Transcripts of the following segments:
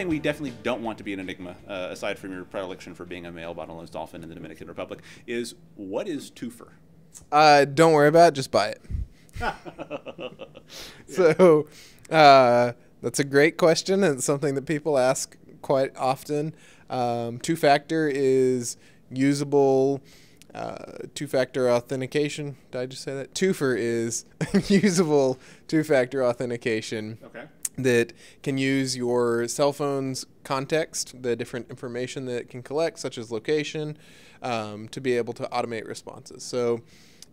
saying we definitely don't want to be an enigma, aside from your predilection for being a male bottlenose dolphin in the Dominican Republic, is what is Toopher? Don't worry about it, just buy it. So that's a great question, and it's something that people ask quite often. Two-factor is usable. Two-factor authentication. Did I just say that? Toopher is usable two-factor authentication. Okay. That can use your cell phone's context, the different information that it can collect, such as location, to be able to automate responses. So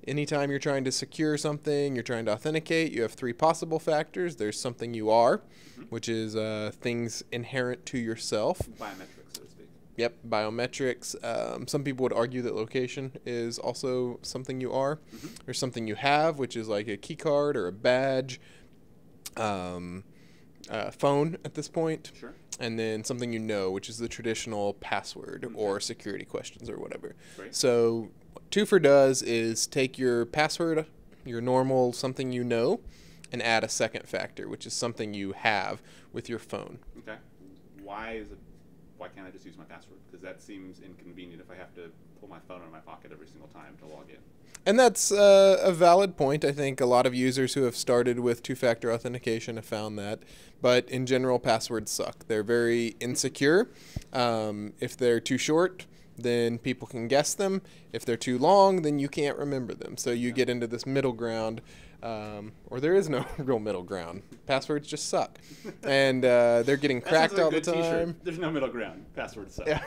anytime you're trying to secure something, you're trying to authenticate, you have three possible factors. There's something you are, which is things inherent to yourself. Biometrics, so to speak. Yep, biometrics. Some people would argue that location is also something you are. There's something you have, which is like a key card or a badge. Phone at this point, Sure. And then something you know, which is the traditional password or security questions or whatever. Great. So what Toopher does is take your password, your normal something you know, and add a second factor, which is something you have with your phone. Okay. Why can't I just use my password? Because that seems inconvenient if I have to pull my phone out of my pocket every single time to log in. And that's a valid point. I think a lot of users who have started with two-factor authentication have found that. But in general, passwords suck. They're very insecure. If they're too short, then people can guess them. If they're too long, then you can't remember them. So you get into this middle ground, or there is no real middle ground. Passwords just suck. And they're getting cracked all the time. T-shirt. There's no middle ground. Passwords suck. Yeah.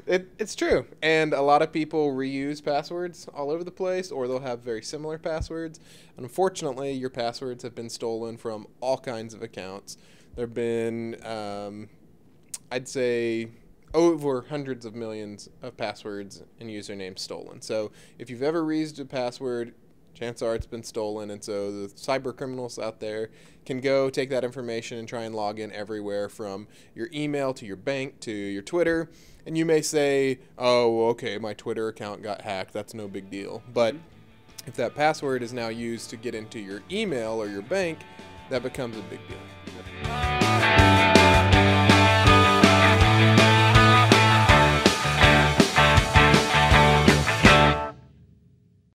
It's true. And a lot of people reuse passwords all over the place, or they'll have very similar passwords. And unfortunately, your passwords have been stolen from all kinds of accounts. There have been, I'd say, over hundreds of millions of passwords and usernames stolen. So if you've ever reused a password, chances are it's been stolen, and so the cyber criminals out there can go take that information and try and log in everywhere from your email to your bank to your Twitter. And you may say, oh, okay, my Twitter account got hacked. That's no big deal. But if that password is now used to get into your email or your bank, that becomes a big deal.